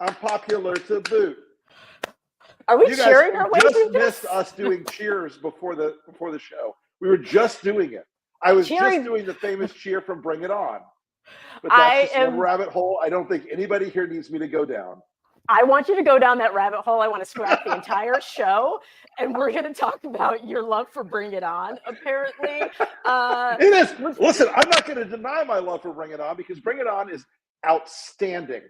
I'm popular to boot. Are we You guys cheering our way just through missed this? us doing cheers before the show. We were just doing it. I was Cheering. just doing the famous cheer from Bring It On. But that's just one rabbit hole I don't think anybody here needs me to go down. I want you to go down that rabbit hole. I want to scrap the entire show, and we're going to talk about your love for Bring It On, apparently. It is. Listen, I'm not going to deny my love for Bring It On because Bring It On is outstanding.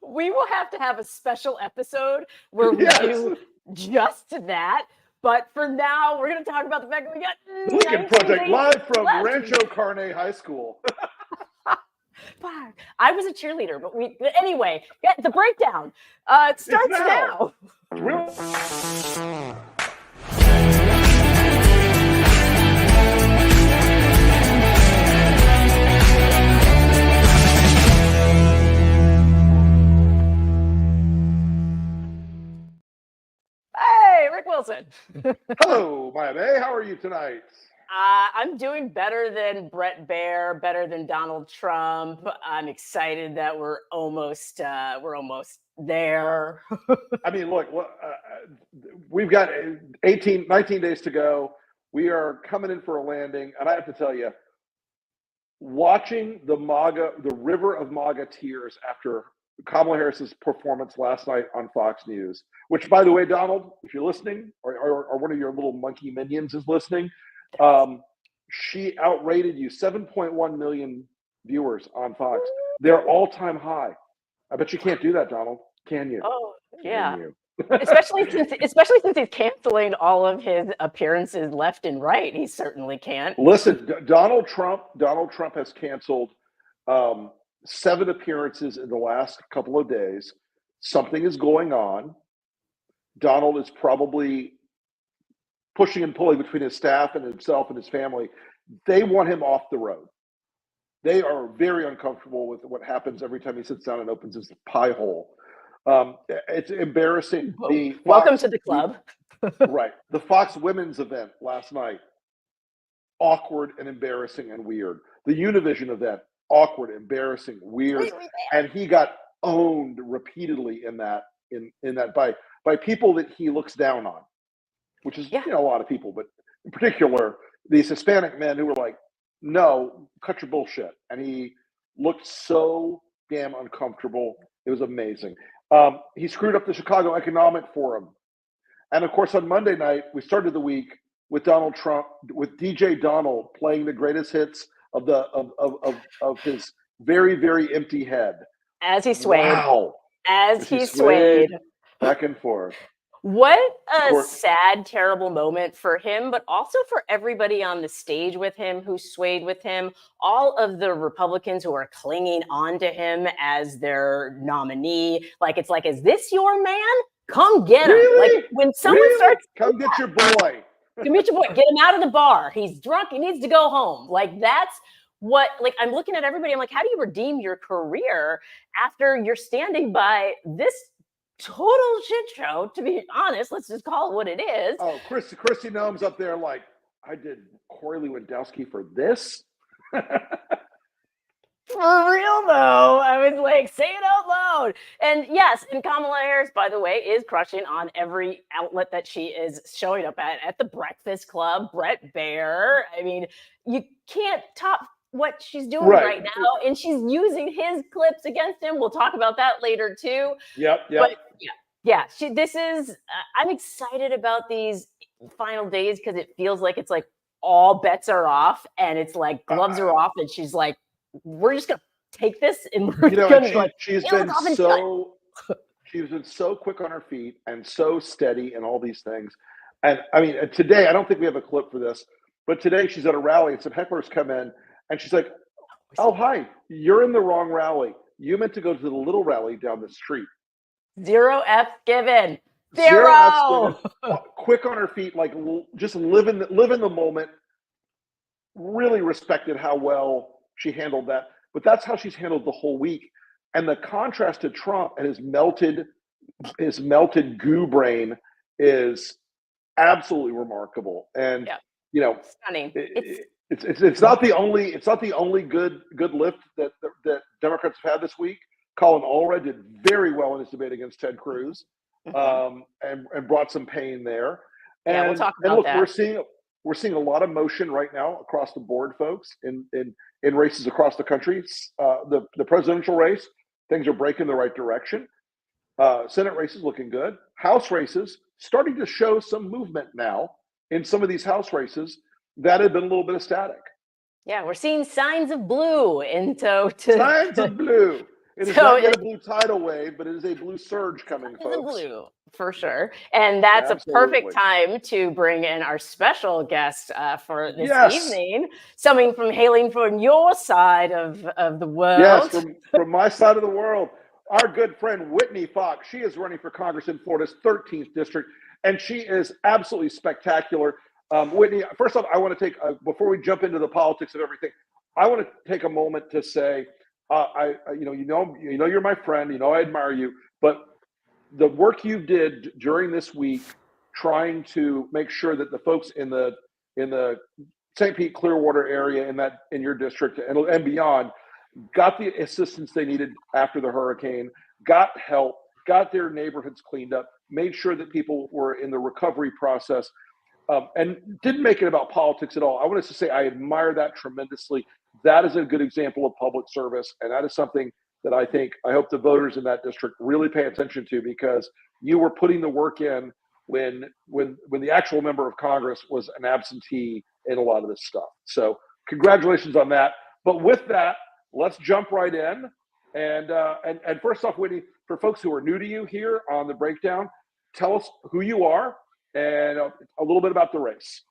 We will have a special episode where we do just that. But for now, we're going to talk about the fact that we got Lincoln Project live from Rancho Carne High School. I was a cheerleader, but anyway, the breakdown. It starts now. Hey, Rick Wilson. Hello, Maya May. How are you tonight? I'm doing better than Brett Baer, better than Donald Trump. I'm excited that we're almost there. I mean, look, we've got 19 days to go. We are coming in for a landing, and I have to tell you, watching the river of MAGA tears after Kamala Harris's performance last night on Fox News, which, by the way, Donald, if you're listening, or one of your little monkey minions is listening, she outrated you. 7.1 million viewers on Fox. Their all-time high. I bet you can't do that, Donald. Can you? Oh, yeah. especially since he's canceling all of his appearances left and right. He certainly can't. Listen, Donald Trump has canceled 7 appearances in the last couple of days. Something is going on. Donald is probably pushing and pulling between his staff and himself and his family. They want him off the road. They are very uncomfortable with what happens every time he sits down and opens his pie hole. It's embarrassing. Welcome to the club. Right. The Fox Women's event last night, awkward and embarrassing and weird. The Univision event, awkward, embarrassing, weird. And he got owned repeatedly in that by people that he looks down on. Which is, a lot of people, but in particular, these Hispanic men who were like, no, cut your bullshit. And he looked so damn uncomfortable. It was amazing. He screwed up the Chicago Economic Forum. And of course, on Monday night, we started the week with Donald Trump, with DJ Donald playing the greatest hits of his very, very empty head. As he swayed. Wow. As he swayed. Back and forth. What a sad, terrible moment for him, but also for everybody on the stage with him who swayed with him. All of the Republicans who are clinging on to him as their nominee. Is this your man? Come get him. Really? Like when someone starts, come get your boy. Come get your boy. Get him out of the bar. He's drunk. He needs to go home. That's what, I'm looking at everybody. I'm like, how do you redeem your career after you're standing by this total shit show? To be honest, let's just call it what it is. Oh, Christy Noem's up there like, I did Corey Lewandowski for this? For real, though. I was like, say it out loud. And yes, and Kamala Harris, by the way, is crushing on every outlet that she is showing up at the Breakfast Club, Brett Baer. I mean, you can't top what she's doing right now. And she's using his clips against him. We'll talk about that later, too. Yep. But yeah. I'm excited about these final days because it feels like it's like all bets are off and it's like gloves are off. And she's like, we're just gonna take this and we're gonna she's been so quick on her feet and so steady and all these things. And I mean, today, I don't think we have a clip for this, but today she's at a rally and some hecklers come in and she's like, oh, hi, you're in the wrong rally. You meant to go to the little rally down the street. 0 F given. Zero. Quick on her feet, like just live in the moment. Really respected how well she handled that, but that's how she's handled the whole week. And the contrast to Trump and his melted goo brain is absolutely remarkable. And stunning. It's not the only good lift that Democrats have had this week, Colin Allred did very well in his debate against Ted Cruz, and brought some pain there. And, yeah, we'll talk and about look, that. we're seeing a lot of motion right now across the board, folks, in races across the country. The presidential race, things are breaking the right direction. Senate races looking good. House races starting to show some movement now in some of these House races that had been a little bit of static. Yeah, we're seeing signs of blue Signs of blue. It is not yet a blue tidal wave, but it is a blue surge coming, folks. Blue, for sure. And that's Absolutely. a perfect time to bring in our special guest for this evening, hailing from your side of the world. Yes, from my side of the world. Our good friend Whitney Fox. She is running for Congress in Florida's 13th district, and she is absolutely spectacular. Whitney, first off, I want to take before we jump into the politics of everything, I want to take a moment to say, you know, you're my friend. You know, I admire you, but the work you did during this week, trying to make sure that the folks in the St. Pete Clearwater area in your district and beyond got the assistance they needed after the hurricane, got help, got their neighborhoods cleaned up, made sure that people were in the recovery process, and didn't make it about politics at all. I wanted to say I admire that tremendously. That is a good example of public service, and that is something that I hope the voters in that district really pay attention to, because you were putting the work in when the actual member of Congress was an absentee in a lot of this stuff. So congratulations on that. But with that, let's jump right in. And first off, Whitney, for folks who are new to you here on the breakdown, tell us who you are and a little bit about the race.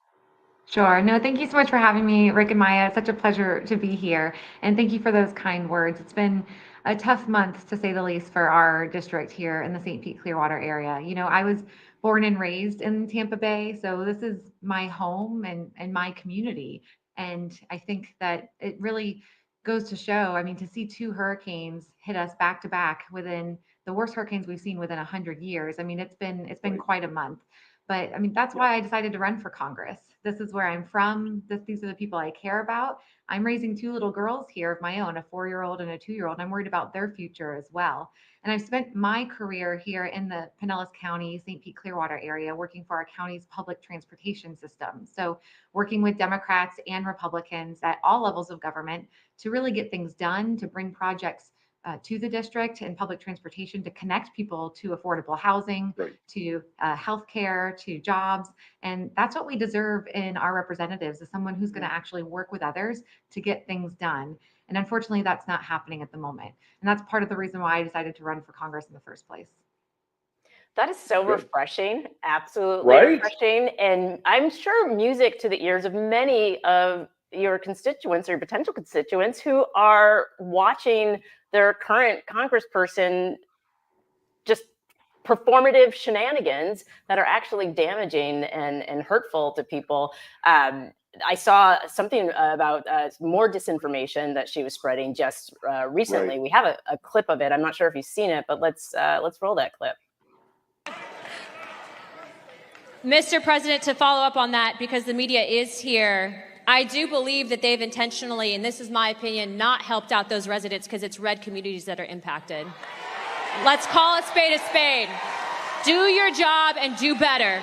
Sure. No, thank you so much for having me, Rick and Maya. It's such a pleasure to be here. And thank you for those kind words. It's been a tough month, to say the least, for our district here in the St. Pete Clearwater area. You know, I was born and raised in Tampa Bay, so this is my home and my community. And I think that it really goes to show, I mean, to see two hurricanes hit us back to back within the worst hurricanes we've seen within 100 years. I mean, it's been quite a month. But I mean, that's why I decided to run for Congress. This is where I'm from. These are the people I care about. I'm raising two little girls here of my own, a 4-year-old and a 2-year-old. I'm worried about their future as well. And I've spent my career here in the Pinellas County, St. Pete Clearwater area, working for our county's public transportation system. So working with Democrats and Republicans at all levels of government to really get things done, to bring projects to the district and public transportation, to connect people to affordable housing, to healthcare, to jobs. And that's what we deserve in our representatives, is someone who's going to actually work with others to get things done. And unfortunately, that's not happening at the moment. And that's part of the reason why I decided to run for Congress in the first place. That is so refreshing, absolutely refreshing. And I'm sure music to the ears of many of your constituents or your potential constituents who are watching their current congressperson just performative shenanigans that are actually damaging and hurtful to people. I saw something about more disinformation that she was spreading just recently. We have a clip of it. I'm not sure if you've seen it, but let's roll that clip. Mr. President, to follow up on that, because the media is here, I do believe that they've intentionally, and this is my opinion, not helped out those residents because it's red communities that are impacted. Let's call a spade a spade. Do your job and do better.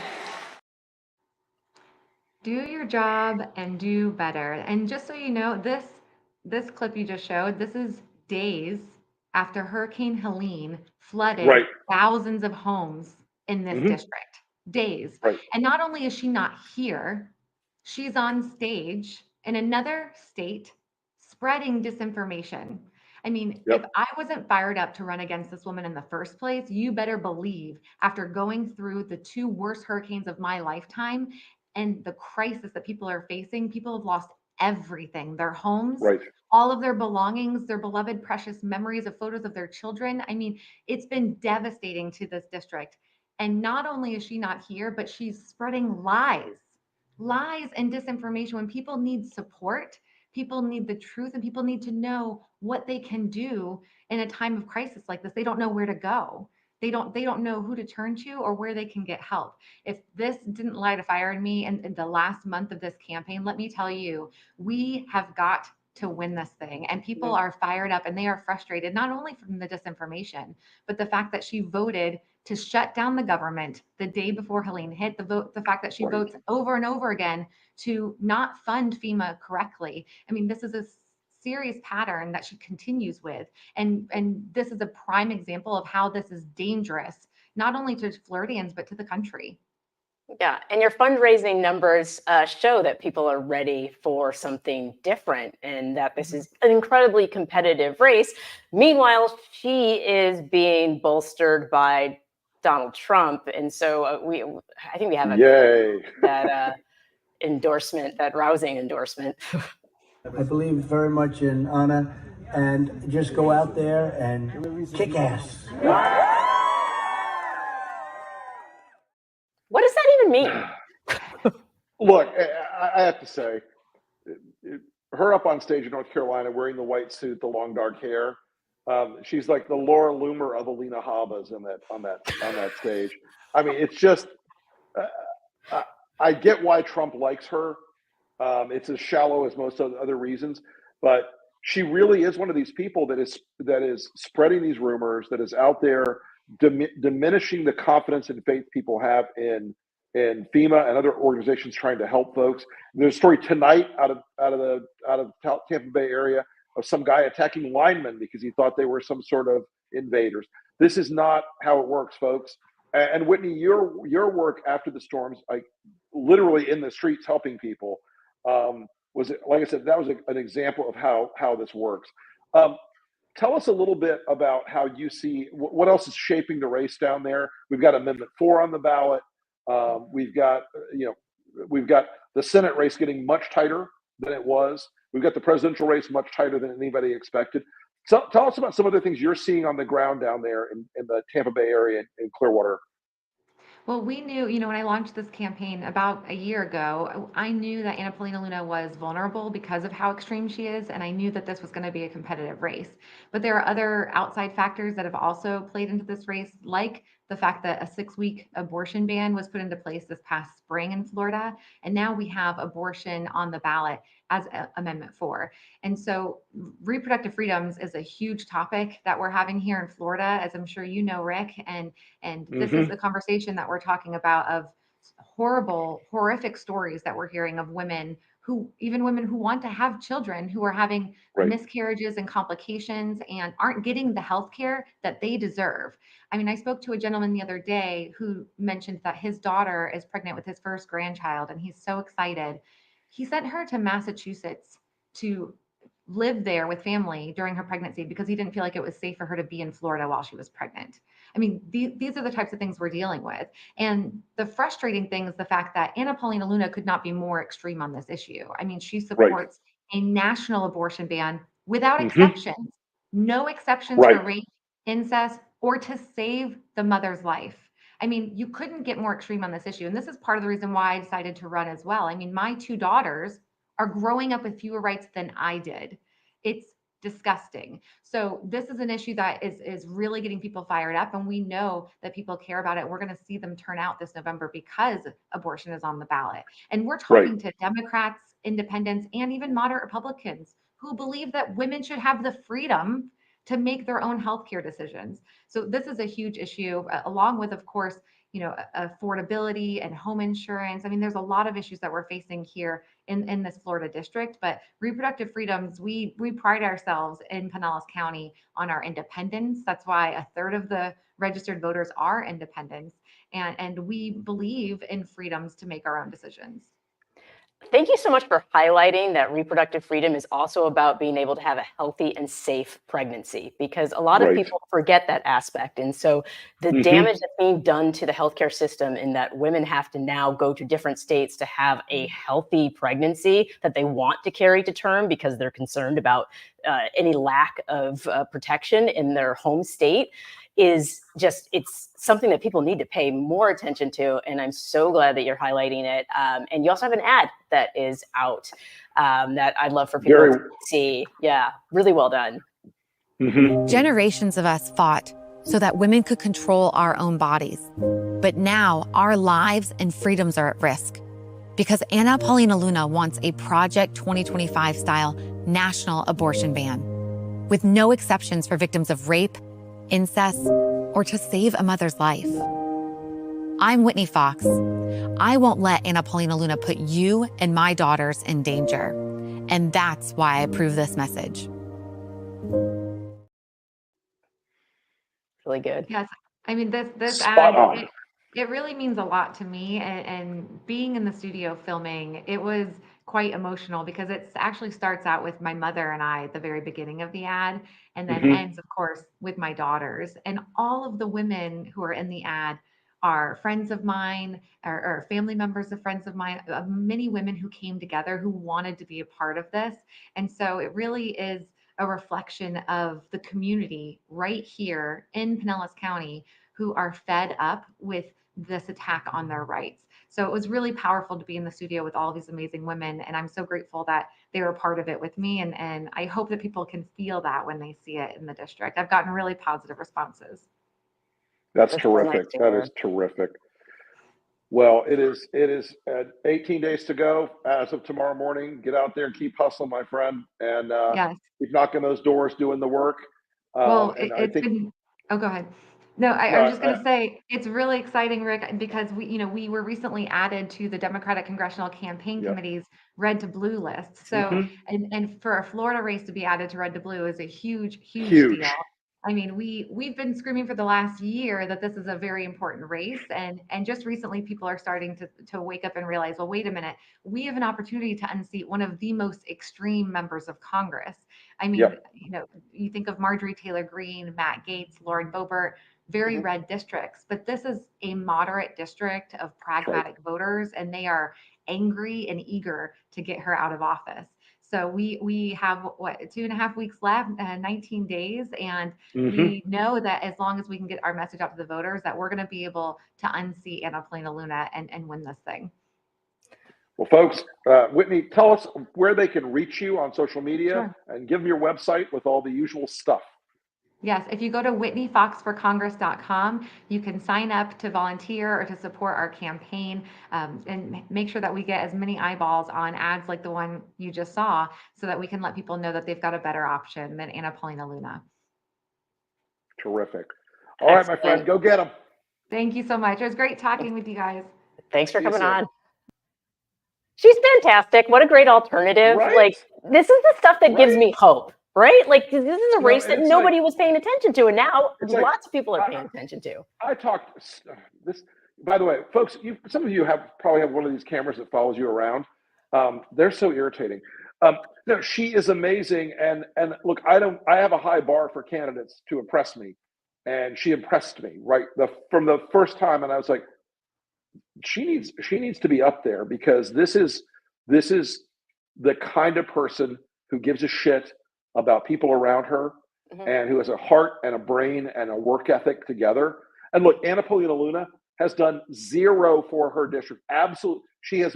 Do your job and do better. And just so you know, this clip you just showed, this is days after Hurricane Helene flooded thousands of homes in this district. Days. And not only is she not here, she's on stage in another state spreading disinformation. I mean, if I wasn't fired up to run against this woman in the first place, you better believe, after going through the two worst hurricanes of my lifetime and the crisis that people are facing, people have lost everything, their homes, all of their belongings, their beloved, precious memories of photos of their children. I mean, it's been devastating to this district. And not only is she not here, but she's spreading lies and disinformation when people need support, people need the truth, and people need to know what they can do in a time of crisis like this. They don't know where to go. They don't know who to turn to or where they can get help. If this didn't light a fire in me in the last month of this campaign, let me tell you, we have got to win this thing. And people are fired up and they are frustrated, not only from the disinformation, but the fact that she voted to shut down the government the day before Helene hit, the fact that she votes over and over again to not fund FEMA correctly. I mean, this is a serious pattern that she continues with. And this is a prime example of how this is dangerous, not only to Floridians, but to the country. Yeah, and your fundraising numbers show that people are ready for something different and that this is an incredibly competitive race. Meanwhile, she is being bolstered by Donald Trump. And so I think we have that endorsement, that rousing endorsement. I believe very much in Anna, and just go out there and kick ass. What does that even mean? Look, I have to say, her up on stage in North Carolina wearing the white suit, the long dark hair, she's like the Laura Loomer of Alina Habas on that stage. I mean, it's just, I get why Trump likes her. It's as shallow as most other reasons, but she really is one of these people that is spreading these rumors, that is out there diminishing the confidence and faith people have in FEMA and other organizations trying to help folks. There's a story tonight out of Tampa Bay area of some guy attacking linemen because he thought they were some sort of invaders. This is not how it works, folks. And Whitney, your work after the storms, like literally in the streets helping people, was, like I said, that was an example of how this works. Tell us a little bit about how you see what else is shaping the race down there. We've got Amendment 4 on the ballot. We've got the Senate race getting much tighter than it was. We've got the presidential race much tighter than anybody expected. So tell us about some of the things you're seeing on the ground down there in the Tampa Bay area in Clearwater. Well, we knew, when I launched this campaign about a year ago, I knew that Anna Paulina Luna was vulnerable because of how extreme she is, and I knew that this was going to be a competitive race. But there are other outside factors that have also played into this race, like the fact that a 6-week abortion ban was put into place this past spring in Florida, and now we have abortion on the ballot as Amendment 4. And so reproductive freedoms is a huge topic that we're having here in Florida, as I'm sure you know, Rick, and this is the conversation that we're talking about of horrific stories that we're hearing of women who want to have children, who are having miscarriages and complications and aren't getting the health care that they deserve. I mean, I spoke to a gentleman the other day who mentioned that his daughter is pregnant with his first grandchild, and he's so excited. He sent her to Massachusetts to live there with family during her pregnancy because he didn't feel like it was safe for her to be in Florida while she was pregnant. I mean, these are the types of things we're dealing with. And the frustrating thing is the fact that Anna Paulina Luna could not be more extreme on this issue. I mean, she supports a national abortion ban without exceptions, no exceptions for rape, incest, or to save the mother's life. I mean, you couldn't get more extreme on this issue. And this is part of the reason why I decided to run as well. I mean, my 2 daughters are growing up with fewer rights than I did. It's disgusting. So this is an issue that is really getting people fired up. And we know that people care about it. We're going to see them turn out this November because abortion is on the ballot. And we're talking to Democrats, independents, and even moderate Republicans who believe that women should have the freedom to make their own healthcare decisions. So this is a huge issue, along with, of course, affordability and home insurance. I mean, there's a lot of issues that we're facing here in this Florida district, but reproductive freedoms, we pride ourselves in Pinellas County on our independence. That's why 1/3 of the registered voters are independents. And we believe in freedoms to make our own decisions. Thank you so much for highlighting that reproductive freedom is also about being able to have a healthy and safe pregnancy, because a lot of people forget that aspect. And so the damage that's being done to the healthcare system in that women have to now go to different states to have a healthy pregnancy that they want to carry to term because they're concerned about any lack of protection in their home state is just, it's something that people need to pay more attention to. And I'm so glad that you're highlighting it. And you also have an ad that is out that I'd love for people to see. Yeah, really well done. Generations of us fought so that women could control our own bodies. But now our lives and freedoms are at risk. because Anna Paulina Luna wants a Project 2025 style national abortion ban, with no exceptions for victims of rape, incest, or to save a mother's life. I'm Whitney Fox. I won't let Anna Paulina Luna put you and my daughters in danger. And that's why I approve this message. Really good. Yes, I mean, this Spot ad, on. it really means a lot to me. And being in the studio filming, it was quite emotional because it actually starts out with my mother and I at the very beginning of the ad, and then ends, of course, with my daughters. And all of the women who are in the ad are friends of mine or family members of friends of mine, many women who came together who wanted to be a part of this. And so it really is a reflection of the community right here in Pinellas County who are fed up with this attack on their rights. So it was really powerful to be in the studio with all these amazing women. And I'm so grateful that they were part of it with me. And I hope that people can feel that when they see it in the district. I've gotten really positive responses. That's That's really terrific. nice to That hear. is terrific. Well, it is 18 days to go as of tomorrow morning. Get out there and keep hustling, my friend, and Yes. keep knocking those doors, doing the work. Well, And I it's think been, oh, go ahead. No, I no, was just going to say it's really exciting, Rick, because we were recently added to the Democratic Congressional Campaign Yep. Committee's red to blue list. So, and for a Florida race to be added to red to blue is a huge huge. deal. I mean, we've been screaming for the last year that this is a very important race, and just recently people are starting to wake up and realize, well, wait a minute, we have an opportunity to unseat one of the most extreme members of Congress. I mean, Yep. You think of Marjorie Taylor Greene, Matt Gaetz, Lauren Boebert, very red districts, but this is a moderate district of pragmatic voters, and they are angry and eager to get her out of office. So we have 2.5 weeks left, 19 days, and we know that as long as we can get our message out to the voters, that we're going to be able to unseat Anna Paulina Luna and win this thing. Well, folks, Whitney, tell us where they can reach you on social media and give them your website with all the usual stuff. Yes, if you go to whitneyfoxforcongress.com, you can sign up to volunteer or to support our campaign, and make sure that we get as many eyeballs on ads like the one you just saw so that we can let people know that they've got a better option than Anna Paulina Luna. Terrific. All right, my friend, go get them. Thank you so much. It was great talking with you guys. Thanks for See you coming soon. on. She's fantastic. What a great alternative. Right? Like, this is the stuff that gives me hope, right? Like, this is a race that it's nobody was paying attention to, and now it's like- lots of people are paying attention to. I talked this. By the way, folks, some of you probably have one of these cameras that follows you around. They're so irritating. No, she is amazing, and look, I have a high bar for candidates to impress me, and she impressed me right from the first time, and I was like, she needs to be up there because this is the kind of person who gives a shit about people around her and who has a heart and a brain and a work ethic together. And look, Anna Paulina Luna has done zero for her district. Absolutely. She has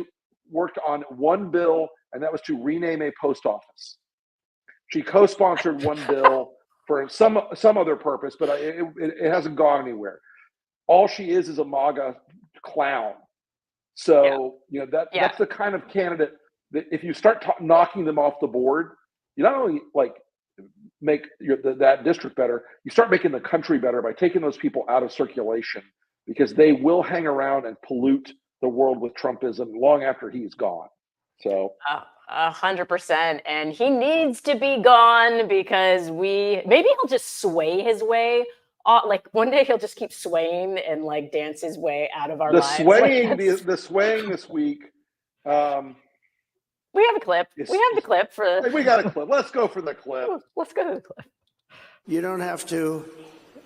worked on one bill, and that was to rename a post office. She co-sponsored one bill for some other purpose, but it hasn't gone anywhere. All she is a MAGA clown. So that's the kind of candidate that if you start knocking them off the board, you not only like make that district better, you start making the country better by taking those people out of circulation, because they will hang around and pollute the world with Trumpism long after he's gone. So 100%, and he needs to be gone because maybe he'll just sway his way. Like one day he'll just keep swaying and like dance his way out of our lives. The swaying this week. We have a clip. We have the clip for. We got a clip. Let's go for the clip. Let's go to the clip. You don't have to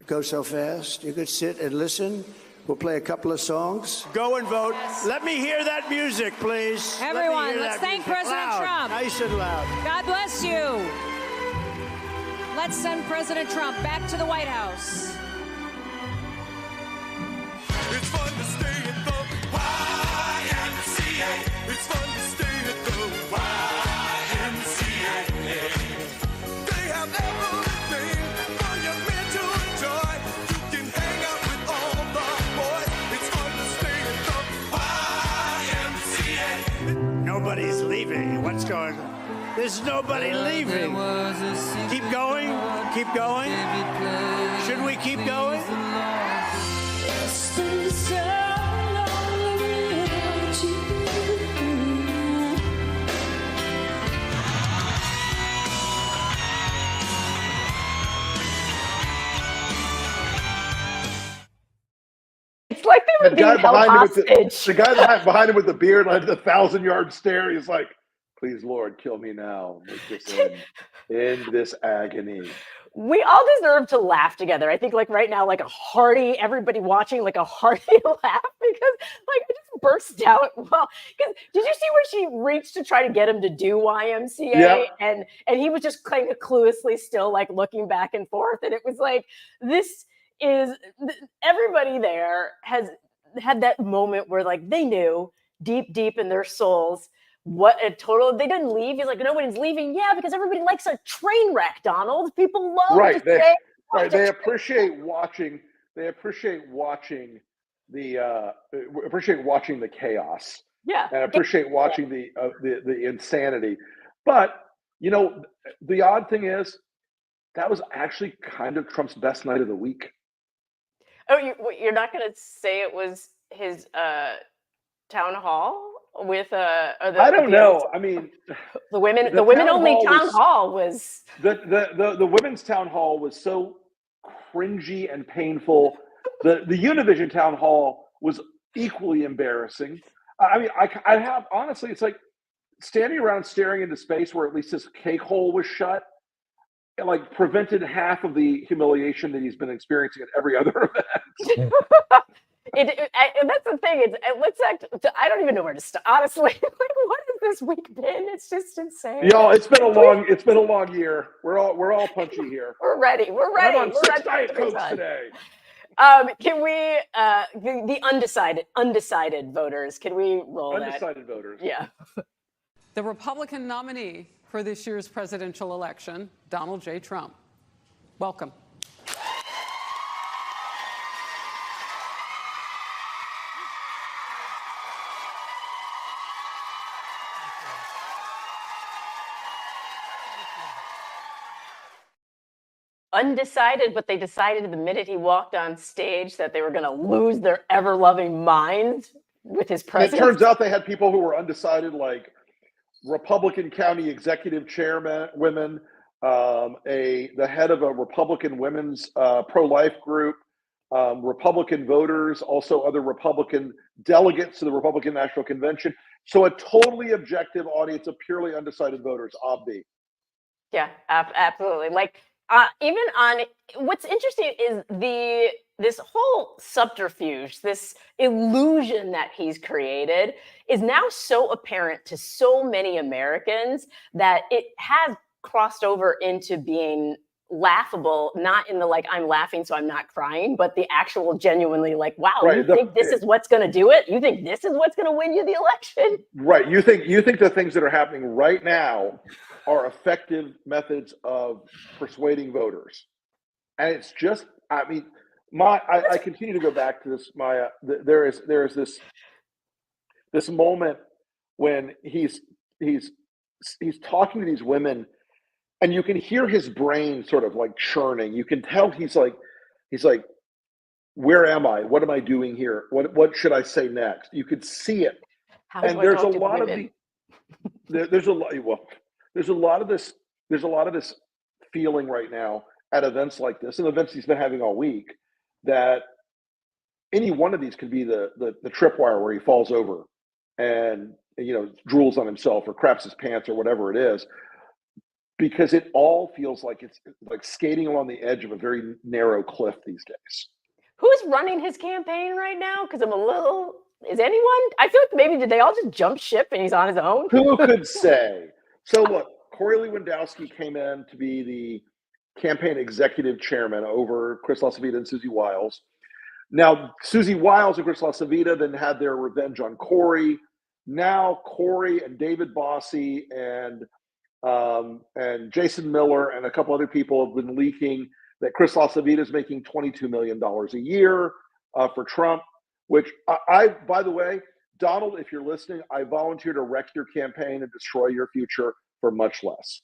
go so fast. You could sit and listen. We'll play a couple of songs. Go and vote. Let me hear that music, please. Everyone, let's thank President Trump. Nice and loud. God bless you. Let's send President Trump back to the White House. It's fun to stay at the YMCA. It's fun to stay at the YMCA. They have everything for young men to enjoy. You can hang out with all the boys. It's fun to stay at the YMCA. leaving. What's going on? There's nobody leaving. Keep going. Keep going. Should we keep going? It's like they were being held hostage. The guy behind him with the beard, like the 1,000-yard stare, he's like, please, Lord, kill me now. Make this end this agony. We all deserve to laugh together. I think like right now, like a hearty, everybody watching, like a hearty laugh, because like I just burst out. Well, because did you see where she reached to try to get him to do YMCA? Yeah. And he was just kind of cluelessly still like looking back and forth. And it was like, everybody there has had that moment where like they knew deep in their souls what a total, they didn't leave. He's like, nobody's leaving. Yeah, because everybody likes a train wreck, Donald. People love right. They appreciate watching the chaos. Yeah. And appreciate watching the insanity. But you know, the odd thing is that was actually kind of Trump's best night of the week. Oh, you're not going to say it was his town hall with I don't know. I mean, the women only town hall was the women's town hall was so cringy and painful. The Univision town hall was equally embarrassing. I mean, I have honestly, it's like standing around staring into space where at least his cake hole was shut. It like prevented half of the humiliation that he's been experiencing at every other event. And that's the thing. I don't even know where to start. Honestly, like, what has this week been? It's just insane. Y'all, it's been a long year. We're all punchy here. We're ready. We're ready. I'm on 6 Diet Cokes today. Can we the undecided voters? Can we roll undecided voters? Yeah. The Republican nominee for this year's presidential election, Donald J. Trump. Welcome. Undecided, but they decided the minute he walked on stage that they were going to lose their ever-loving minds with his presence. It turns out they had people who were undecided, like Republican county executive chairman women, the head of a Republican women's pro-life group, Republican voters, also other Republican delegates to the Republican National Convention. So a totally objective audience of purely undecided voters, obvi. Yeah, absolutely. Like even on what's interesting is this whole subterfuge, this illusion that he's created is now so apparent to so many Americans that it has crossed over into being laughable, not in the like I'm laughing so I'm not crying, but the actual genuinely like, wow, right, you think this is what's going to do it? You think this is what's going to win you the election? Right. You think the things that are happening right now are effective methods of persuading voters. And it's just, I mean, I continue to go back to this, Maya. There is this moment when he's talking to these women, and you can hear his brain sort of like churning. You can tell he's like, where am I? What am I doing here? What should I say next? You could see it. And there's a lot of there's a lot of this feeling right now at events like this, and events he's been having all week, that any one of these could be the tripwire where he falls over and, you know, drools on himself or craps his pants or whatever it is, because it all feels like it's like skating along the edge of a very narrow cliff these days. Who's running his campaign right now? Because is anyone? I feel like maybe did they all just jump ship and he's on his own? Who could say? So look, Corey Lewandowski came in to be the campaign executive chairman over Chris LaCivita and Susie Wiles. Now, Susie Wiles and Chris LaCivita then had their revenge on Corey. Now, Corey and David Bossie and Jason Miller and a couple other people have been leaking that Chris LaCivita is making $22 million a year for Trump, which I, by the way, Donald, if you're listening, I volunteer to wreck your campaign and destroy your future for much less.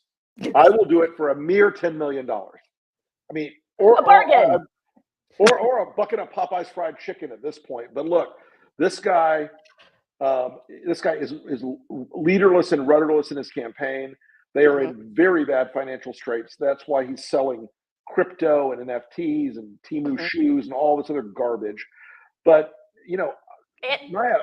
I will do it for a mere $10 million. I mean, or A bargain. or a bucket of Popeye's fried chicken at this point. But look, this guy is leaderless and rudderless in his campaign. They are in very bad financial straits. That's why he's selling crypto and NFTs and Temu shoes and all this other garbage. But Maya,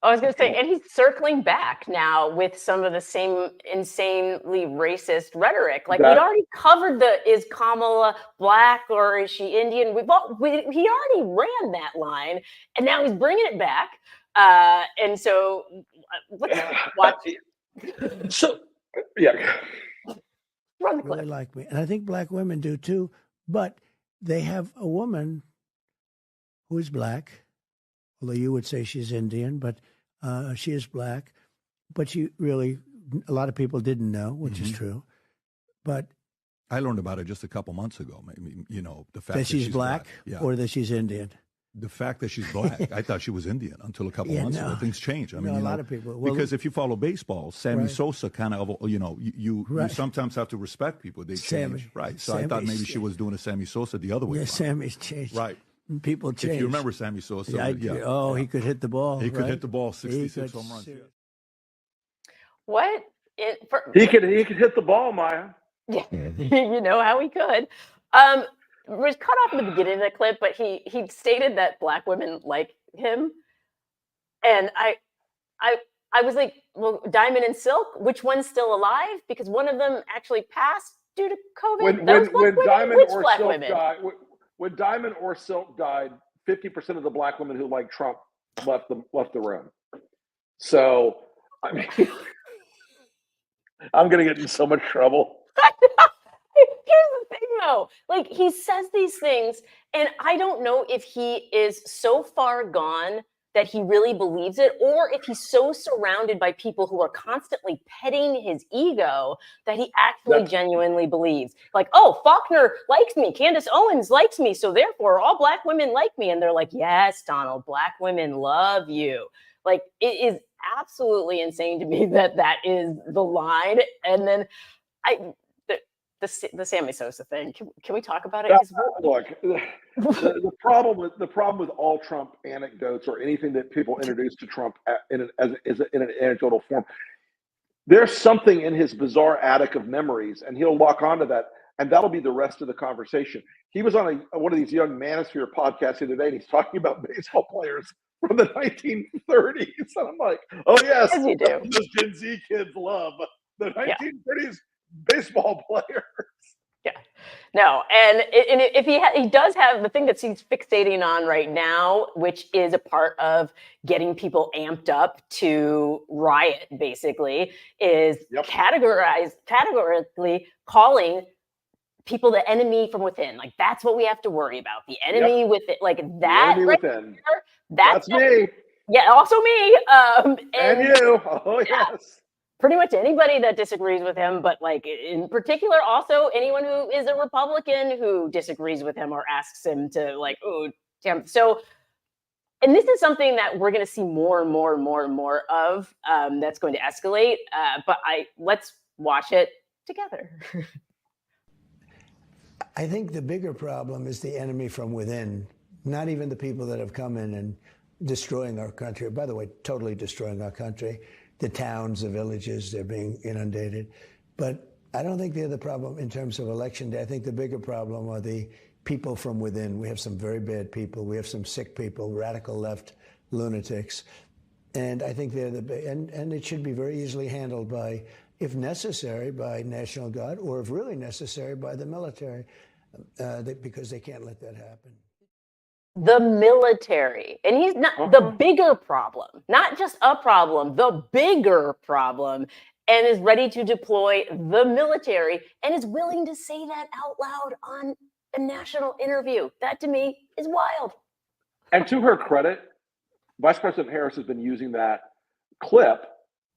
I was going to say, and he's circling back now with some of the same insanely racist rhetoric. Like, we'd already covered is Kamala black or is she Indian? He already ran that line, and now he's bringing it back. And so let's watch. So, yeah. Run the clip. Really like me. And I think black women do too. But they have a woman who is black, although you would say she's Indian, but she is black. But she really, a lot of people didn't know, which is true. But I learned about it just a couple months ago. Maybe, the fact that she's black, yeah. Or that she's Indian. The fact that she's black, I thought she was Indian until a couple months ago. Things change. I mean, a lot of people. Because if you follow baseball, Sammy Sosa kind of, you sometimes have to respect people. They change, right? So I thought maybe she was doing a Sammy Sosa the other way. Yeah, Sammy's changed. Right. People change. If you remember Sammy Sosa, he could hit the ball. He could hit the ball 66 home runs. What? He could hit the ball, Maya. Yeah, you know how he could. Was cut off in the beginning of the clip, but he stated that black women like him, and I was like, well, Diamond and Silk, which one's still alive? Because one of them actually passed due to COVID. When Diamond or Silk died, 50% of the black women who like Trump left the room. So I mean, I'm gonna get in so much trouble. Here's the thing, though. Like, he says these things, and I don't know if he is so far gone that he really believes it, or if he's so surrounded by people who are constantly petting his ego that he actually genuinely believes. Like, oh, Faulkner likes me, Candace Owens likes me, so therefore all black women like me. And they're like, yes, Donald, black women love you. Like, it is absolutely insane to me that is the line. And then the Sammy Sosa thing. Can we talk about it? Look, the problem with all Trump anecdotes or anything that people introduce to Trump in an anecdotal form, there's something in his bizarre attic of memories, and he'll lock onto that, and that'll be the rest of the conversation. He was on one of these young manosphere podcasts the other day, and he's talking about baseball players from the 1930s, and I'm like, oh yes, you do. Those Gen Z kids love the 1930s. Baseball players. Yeah, no, and if he does have the thing that he's fixating on right now, which is a part of getting people amped up to riot, basically, is categorically calling people the enemy from within. Like, that's what we have to worry about. The enemy within, like that. The enemy right within. there, that's me. Yeah, also me. And you. Oh yes. Pretty much anybody that disagrees with him, but like in particular, also anyone who is a Republican who disagrees with him or asks him to like, oh, damn. So, and this is something that we're going to see more and more and more and more of. That's going to escalate. But let's watch it together. I think the bigger problem is the enemy from within, not even the people that have come in and destroying our country. By the way, totally destroying our country. The towns, the villages, they're being inundated. But I don't think they're the problem in terms of election day. I think the bigger problem are the people from within. We have some very bad people. We have some sick people, radical left lunatics. And I think they're and it should be very easily handled by, if necessary, by National Guard, or if really necessary, by the military, because they can't let that happen. The military, and he's not the bigger problem, not just a problem, the bigger problem, and is ready to deploy the military and is willing to say that out loud on a national interview. That to me is wild. And to her credit, Vice President Harris has been using that clip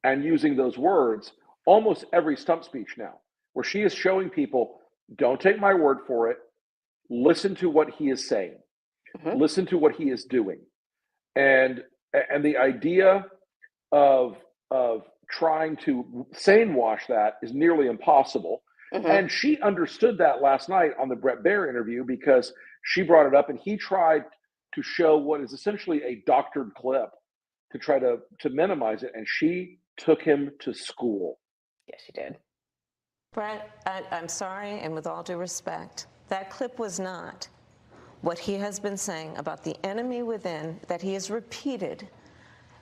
and using those words almost every stump speech now, where she is showing people, don't take my word for it, listen to what he is saying. Listen to what he is doing. And And the idea of trying to sane wash that is nearly impossible. Mhm. And she understood that last night on the Brett Baer interview, because she brought it up and he tried to show what is essentially a doctored clip to try to minimize it. And she took him to school. Yes, she did. Brett, I'm sorry, and with all due respect, that clip was not what he has been saying about the enemy within that he has repeated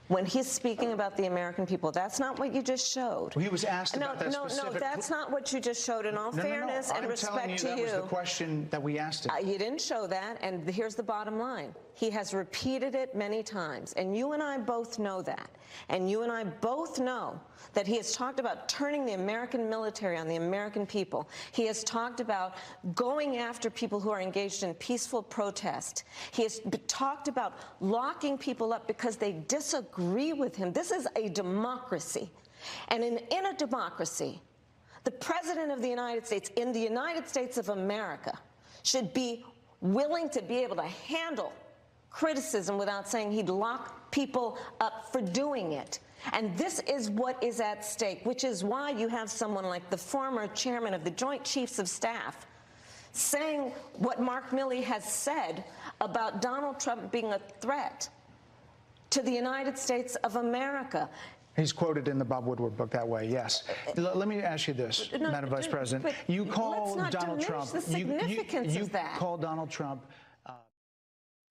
when he's speaking about the American people. That's not what you just showed. Well, he was asked about that specific... No, that's not what you just showed. In all fairness and respect to you, that was the question that we asked him. You didn't show that, and here's the bottom line. He has repeated it many times, and you and I both know that. And you and I both know that he has talked about turning the American military on the American people. He has talked about going after people who are engaged in peaceful protest. He has talked about locking people up because they disagree with him. This is a democracy. And in a democracy, the President of the United States, in the United States of America, should be willing to be able to handle criticism without saying he'd lock people up for doing it. And this is what is at stake, which is why you have someone like the former chairman of the Joint Chiefs of Staff saying what Mark Milley has said about Donald Trump being a threat to the United States of America. He's quoted in the Bob Woodward book that way, yes. Let me ask you this, Madam Vice President. You call Donald Trump... the significance you of that. call Donald Trump...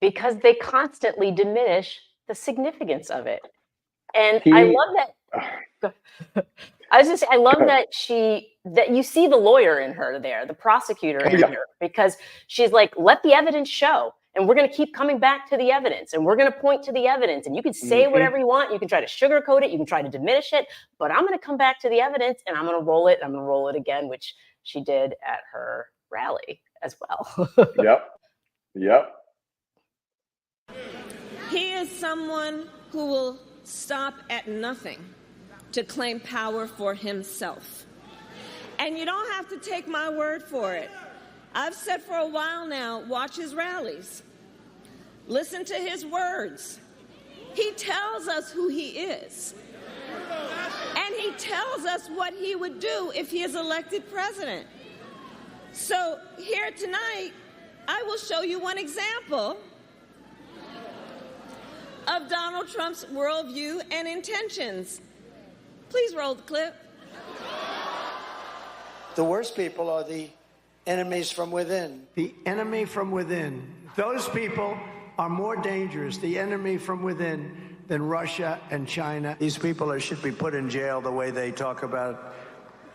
Because they constantly diminish the significance of it. And I love that. I was just saying, I love that you see the lawyer in her there, the prosecutor in her, because she's like, let the evidence show. And we're going to keep coming back to the evidence, and we're going to point to the evidence, and you can say whatever you want. You can try to sugarcoat it. You can try to diminish it, but I'm going to come back to the evidence, and I'm going to roll it. I'm going to roll it again, which she did at her rally as well. Yep. He is someone who will stop at nothing to claim power for himself. And you don't have to take my word for it. I've said for a while now, watch his rallies. Listen to his words. He tells us who he is. And he tells us what he would do if he is elected president. So here tonight, I will show you one example of Donald Trump's worldview and intentions. Please roll the clip. The worst people are the enemies from within. The enemy from within. Those people are more dangerous, the enemy from within, than Russia and China. These people should be put in jail the way they talk about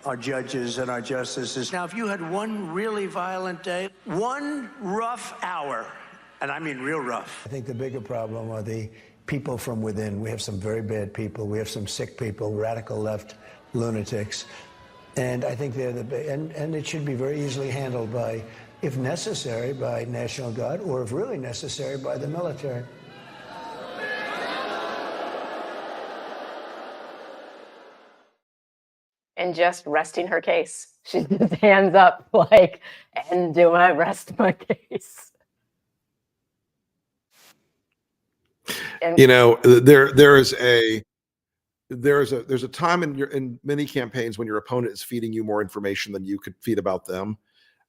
our judges and our justices. Now, if you had one really violent day, one rough hour, and I mean real rough. I think the bigger problem are the people from within. We have some very bad people. We have some sick people, radical left lunatics. And I think they're and it should be very easily handled by, if necessary, by National Guard, or if really necessary, by the military. And just resting her case. She's just hands up, like, and do I rest my case? And you know, there's a time in many campaigns when your opponent is feeding you more information than you could feed about them,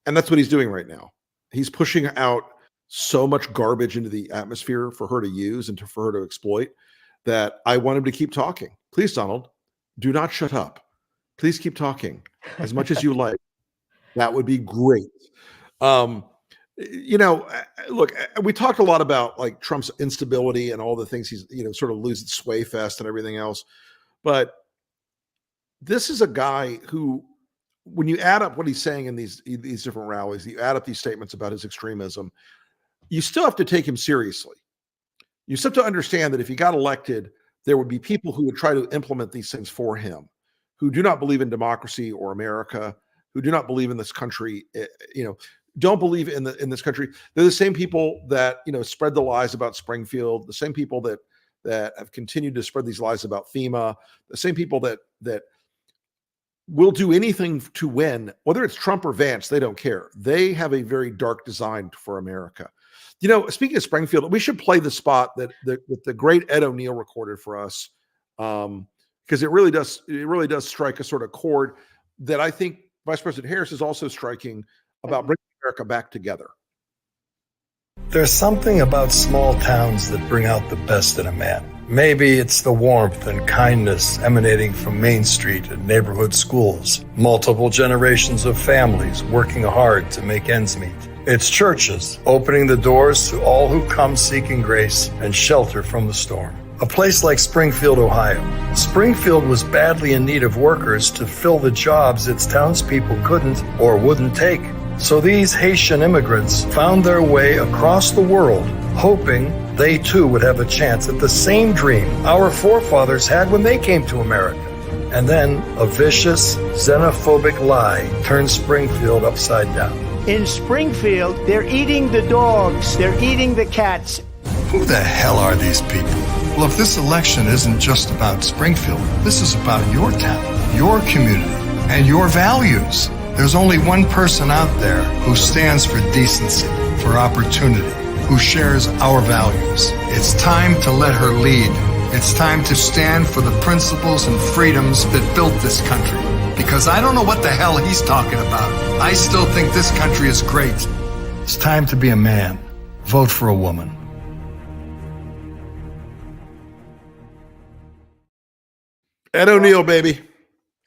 and that's what he's doing right now. He's pushing out so much garbage into the atmosphere for her to use and for her to exploit that I want him to keep talking. Please, Donald, do not shut up. Please keep talking as much as you like. That would be great. You know, look, we talked a lot about like Trump's instability and all the things he's, you know, sort of losing sway fest and everything else. But this is a guy who, when you add up what he's saying in these different rallies, you add up these statements about his extremism, you still have to take him seriously. You still have to understand that if he got elected, there would be people who would try to implement these things for him, who do not believe in democracy or America, who do not believe in this country, you know, don't believe in this country. They're the same people that, you know, spread the lies about Springfield, the same people that have continued to spread these lies about FEMA, the same people that will do anything to win, whether it's Trump or Vance, they don't care. They have a very dark design for America. You know, speaking of Springfield, we should play the spot that the great Ed O'Neill recorded for us, because it really does strike a sort of chord that I think Vice President Harris is also striking about bringing America back together. There's something about small towns that bring out the best in a man. Maybe it's the warmth and kindness emanating from Main Street and neighborhood schools, multiple generations of families working hard to make ends meet. It's churches opening the doors to all who come seeking grace and shelter from the storm. A place like Springfield, Ohio. Springfield was badly in need of workers to fill the jobs its townspeople couldn't or wouldn't take. So these Haitian immigrants found their way across the world, hoping they too would have a chance at the same dream our forefathers had when they came to America. And then a vicious, xenophobic lie turned Springfield upside down. In Springfield, they're eating the dogs, they're eating the cats. Who the hell are these people? Well, if this election isn't just about Springfield, this is about your town, your community, and your values. There's only one person out there who stands for decency, for opportunity, who shares our values. It's time to let her lead. It's time to stand for the principles and freedoms that built this country. Because I don't know what the hell he's talking about. I still think this country is great. It's time to be a man. Vote for a woman. Ed O'Neill, baby.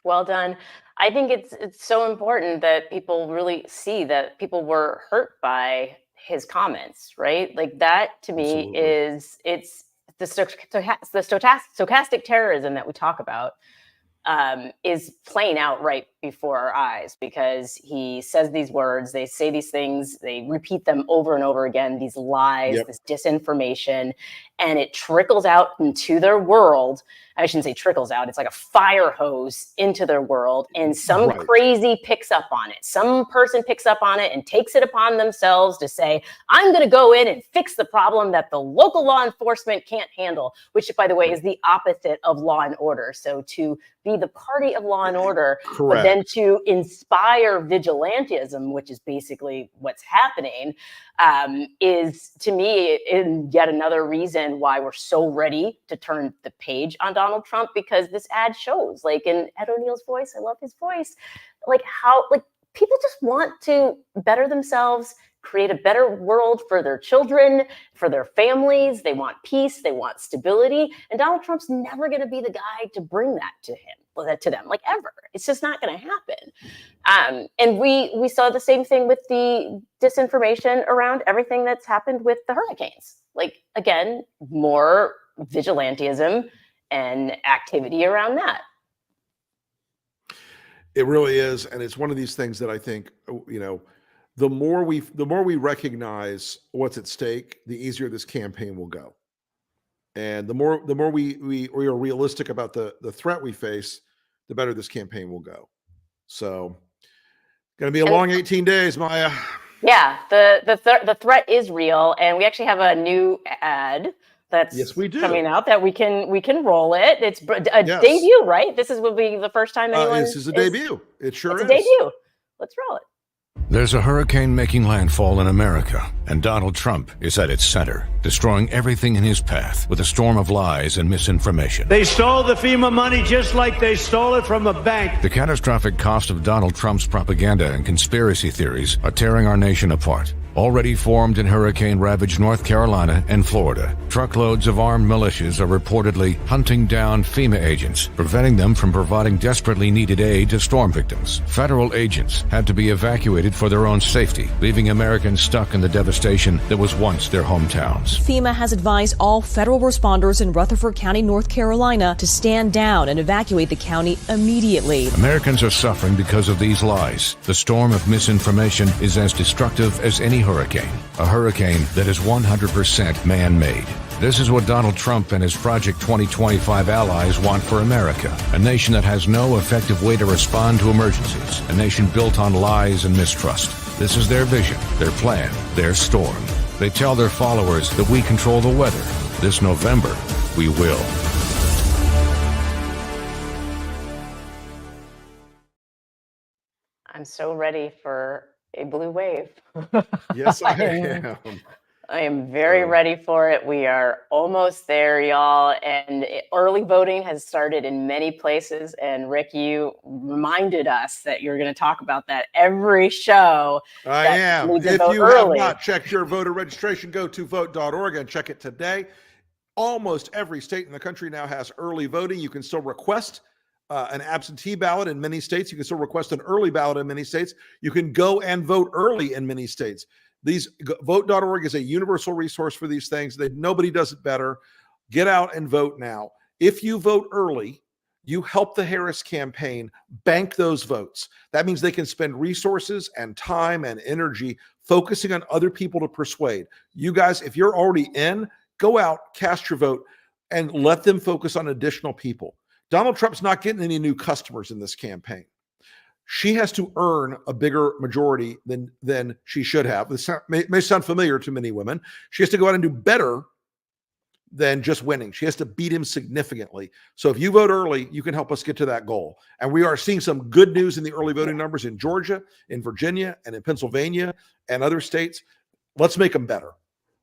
Well done. I think it's so important that people really see that people were hurt by his comments, right? Like that to me is it's the stochastic terrorism that we talk about is playing out right before our eyes, because he says these words, they say these things, they repeat them over and over again, these lies, this disinformation, and it trickles out into their world. I shouldn't say trickles out. It's like a fire hose into their world, and some crazy picks up on it. Some person picks up on it and takes it upon themselves to say, I'm going to go in and fix the problem that the local law enforcement can't handle, which, by the way, is the opposite of law and order. So to be the party of law and order, but then to inspire vigilantism, which is basically what's happening, is to me yet another reason why we're so ready to turn the page on Donald Trump, because this ad shows, like in Ed O'Neill's voice, I love his voice, like how like people just want to better themselves, create a better world for their children, for their families. They want peace, they want stability, and Donald Trump's never going to be the guy to bring that to them, like ever. It's just not going to happen. And we saw the same thing with the disinformation around everything that's happened with the hurricanes. Like, again, more vigilantism and activity around that. It really is, and it's one of these things that I think, you know, the more we recognize what's at stake, the easier this campaign will go. And the more we are realistic about the threat we face, the better this campaign will go. So, going to be a long 18 days, Maya. Yeah, the threat is real, and we actually have a new ad that's coming out that we can roll it. It's a debut, right? This will be the first time anyone. This is a debut. It sure is. It's a debut. Let's roll it. There's a hurricane making landfall in America, and Donald Trump is at its center, destroying everything in his path with a storm of lies and misinformation. They stole the FEMA money just like they stole it from a bank. The catastrophic cost of Donald Trump's propaganda and conspiracy theories are tearing our nation apart. Already formed in hurricane-ravaged North Carolina and Florida, truckloads of armed militias are reportedly hunting down FEMA agents, preventing them from providing desperately needed aid to storm victims. Federal agents had to be evacuated for their own safety, leaving Americans stuck in the devastation that was once their hometowns. FEMA has advised all federal responders in Rutherford County, North Carolina, to stand down and evacuate the county immediately. Americans are suffering because of these lies. The storm of misinformation is as destructive as any hurricane, a hurricane that is 100% man-made. This is what Donald Trump and his Project 2025 allies want for America, a nation that has no effective way to respond to emergencies, a nation built on lies and mistrust. This is their vision, their plan, their storm. They tell their followers that we control the weather. This November, we will. so ready for a blue wave. Yes, I am. I am very ready for it. We are almost there, y'all. And early voting has started in many places. And Rick, you reminded us that you're going to talk about that every show. I am. If you have not checked your voter registration, go to vote.org and check it today. Almost every state in the country now has early voting. You can still request an absentee ballot in many states. You can still request an early ballot in many states. You can go and vote early in many states. Vote.org is a universal resource for these things. Nobody does it better. Get out and vote now. If you vote early, you help the Harris campaign bank those votes. That means they can spend resources and time and energy focusing on other people to persuade. You guys, if you're already in, go out, cast your vote, and let them focus on additional people. Donald Trump's not getting any new customers in this campaign. She has to earn a bigger majority than she should have. This may sound familiar to many women. She has to go out and do better than just winning. She has to beat him significantly. So if you vote early, you can help us get to that goal. And we are seeing some good news in the early voting numbers in Georgia, in Virginia, and in Pennsylvania and other states. Let's make them better.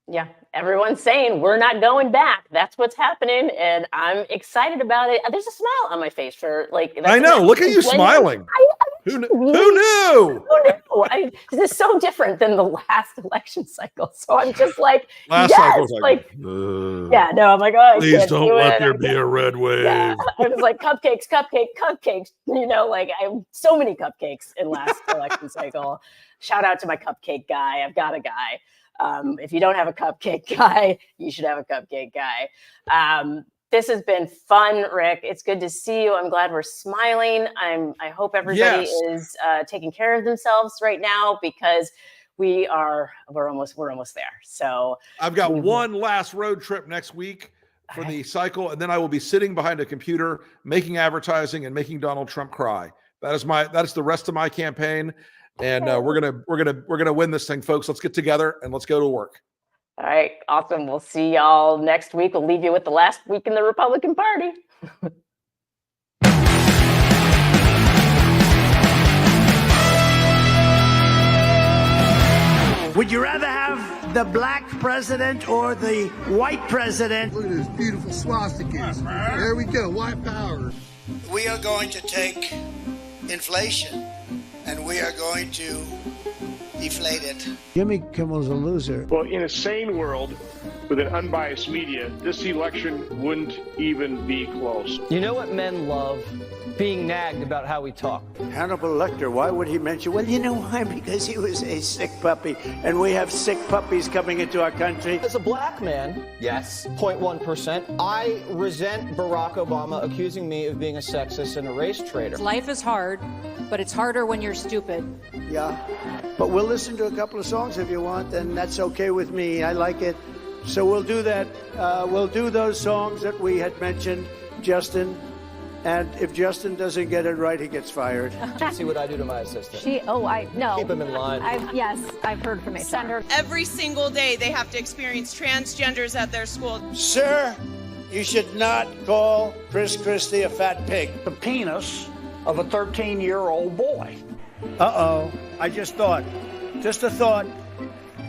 Yeah, everyone's saying we're not going back. That's what's happening, and I'm excited about it. There's a smile on my face for I know. Look at you smiling. Who knew? This is so different than the last election cycle. So I'm just like, last yes, cycle was like, yeah, no, I'm like, oh, please don't let there be a red wave. Yeah, I was like, cupcakes. You know, like I have so many cupcakes in last election cycle. Shout out to my cupcake guy. I've got a guy. If you don't have a cupcake guy, you should have a cupcake guy. This has been fun, Rick. It's good to see you. I'm glad we're smiling. I hope everybody is taking care of themselves right now because we're almost there. So I've got one last road trip next week for the cycle, and then I will be sitting behind a computer making advertising and making Donald Trump cry. That is the rest of my campaign. And we're gonna win this thing, folks. Let's get together and let's go to work. All right, awesome. We'll see y'all next week. We'll leave you with the last week in the Republican Party. Would you rather have the black president or the white president? Look at this beautiful swastikas. There we go, white power. We are going to take inflation and we are going to deflate it. Jimmy Kimmel's a loser. Well, in a sane world with an unbiased media, this election wouldn't even be close. You know what men love? Being nagged about how we talk. Hannibal Lecter, why would he mention? Well, you know why? Because he was a sick puppy, and we have sick puppies coming into our country. As a black man, yes, 0.1%, I resent Barack Obama accusing me of being a sexist and a race traitor. Life is hard, but it's harder when you're stupid. Yeah, but we'll listen to a couple of songs if you want, and that's okay with me. I like it. So we'll do that. We'll do those songs that we had mentioned, Justin. And if Justin doesn't get it right, he gets fired. See what I do to my assistant. No. Keep him in line. I've heard from HR. Every single day they have to experience transgenders at their school. Sir, you should not call Chris Christie a fat pig. The penis of a 13-year-old boy. Uh-oh. I just a thought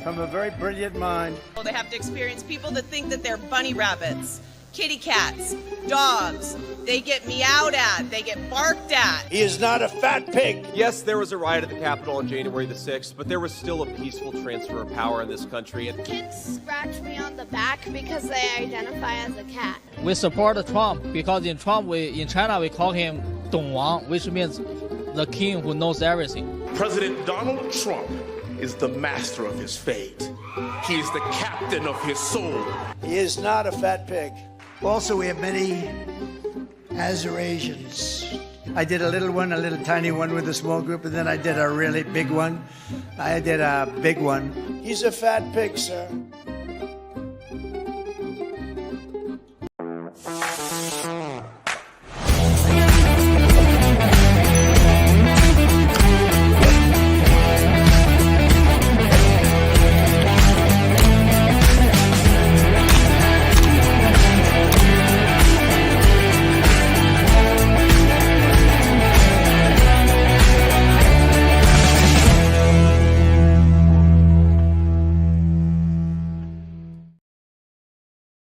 from a very brilliant mind. They have to experience people that think that they're bunny rabbits, kitty cats, dogs. They get meowed at. They get barked at. He is not a fat pig. Yes, there was a riot at the Capitol on January the 6th, but there was still a peaceful transfer of power in this country. Kids scratch me on the back because they identify as a cat. We support Trump because in China we call him Dong Wang, which means the king who knows everything. President Donald Trump is the master of his fate. He is the captain of his soul. He is not a fat pig. Also, we have many Azerasians. I did a little one, a little tiny one with a small group, and then I did a really big one. I did a big one. He's a fat pig, sir.